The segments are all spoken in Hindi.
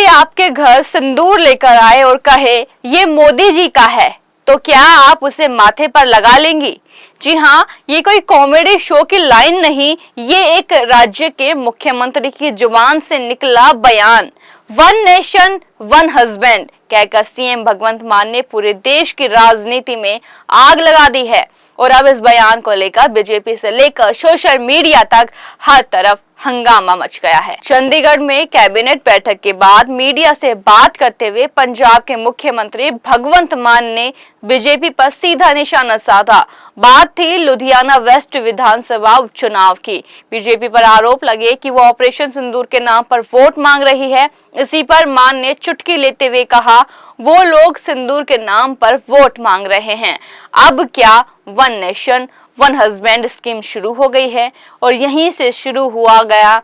आपके घर सिंदूर लेकर आए और कहे ये मोदी जी का है, तो क्या आप उसे माथे पर लगा लेंगी? जी हाँ, ये कोई कॉमेडी शो की लाइन नहीं, ये एक राज्य के मुख्यमंत्री की जुबान से निकला बयान। वन नेशन वन हस्बैंड कहकर सीएम भगवंत मान ने पूरे देश की राजनीति में आग लगा दी है और अब इस बयान को लेकर बीजेपी से लेकर सोशल मीडिया तक हर तरफ हंगामा मच गया है। चंडीगढ़ में कैबिनेट बैठक के बाद मीडिया से बात करते हुए पंजाब के मुख्यमंत्री भगवंत मान ने बीजेपी पर सीधा निशाना साधा। बात थी लुधियाना वेस्ट विधानसभा उपचुनाव की। बीजेपी पर आरोप लगे कि वो ऑपरेशन सिंदूर के नाम पर वोट मांग रही है। इसी पर मान ने चुटकी लेते हुए कहा, वो लोग सिंदूर के नाम पर वोट मांग रहे हैं। अब क्या one nation one husband scheme शुरू हो गई है और यहीं से शुरू हुआ गया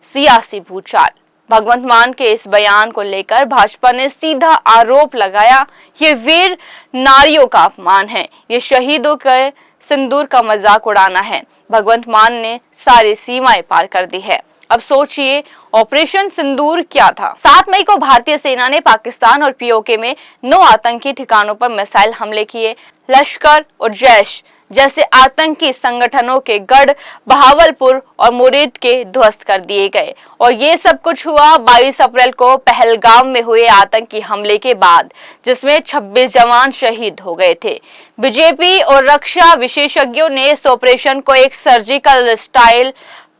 सियासी भूचाल। भगवंत मान के इस बयान को लेकर भाजपा ने सीधा आरोप लगाया, ये वीर नारियों का अपमान है, ये शहीदों के सिंदूर का मजाक उड़ाना है। भगवंत मान ने सारी सीमाएं पार कर दी है। अब सोचिए ऑपरेशन सिंदूर क्या था। 7 मई को भारतीय सेना ने पाकिस्तान और पीओके में 9 आतंकी ठिकानों पर मिसाइल हमले किए। लश्कर और जैश जैसे आतंकी संगठनों के गढ़ बहावलपुर और मुरीद के ध्वस्त कर दिए गए और ये सब कुछ हुआ 22 अप्रैल को पहलगाम में हुए आतंकी हमले के बाद, जिसमें 26 जवान शहीद हो गए थे। बीजेपी और रक्षा विशेषज्ञों ने इस ऑपरेशन को एक surgical strike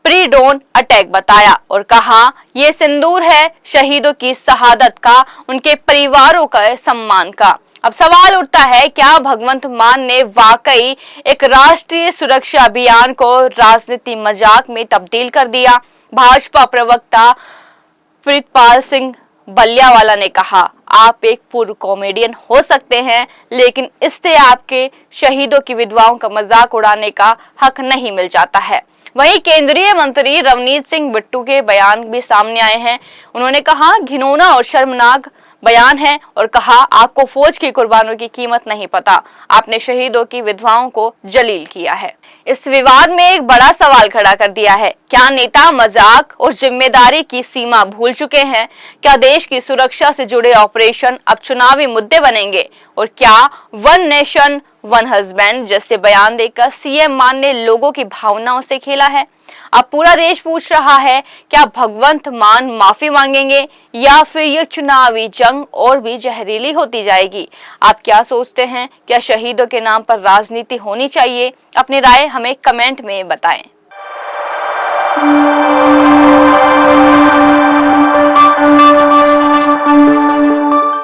pre dawn attack बताया और कहा ये सिंदूर है शहीदों की शहादत का, उनके परिवारों का सम्मान का। अब सवाल उठता है, क्या भगवंत मान ने वाकई एक राष्ट्रीय सुरक्षा अभियान को राजनीति मजाक में तब्दील कर दिया? भाजपा प्रवक्ता प्रीतपाल सिंह बलियावाला ने कहा, आप एक पूर्व कॉमेडियन हो सकते हैं, लेकिन इससे आपके शहीदों की विधवाओं का मजाक उड़ाने का हक नहीं मिल जाता है। वहीं केंद्रीय मंत्री रवनीत सिंह बिट्टू के बयान भी सामने आए हैं। उन्होंने कहा घिनौना और शर्मनाक बयान है और कहा आपको फौज की कुर्बानियों की कीमत नहीं पता, आपने शहीदों की विधवाओं को जलील किया है। इस विवाद में एक बड़ा सवाल खड़ा कर दिया है, क्या नेता मजाक और जिम्मेदारी की सीमा भूल चुके हैं? क्या देश की सुरक्षा से जुड़े ऑपरेशन अब चुनावी मुद्दे बनेंगे? और क्या वन नेशन वन हस्बैंड जैसे बयान देकर सीएम मान ने लोगों की भावनाओं से खेला है? अब पूरा देश पूछ रहा है, क्या भगवंत मान माफी मांगेंगे या फिर ये चुनावी जंग और भी जहरीली होती जाएगी? आप क्या सोचते हैं? क्या शहीदों के नाम पर राजनीति होनी चाहिए? अपनी राय हमें कमेंट में बताएं।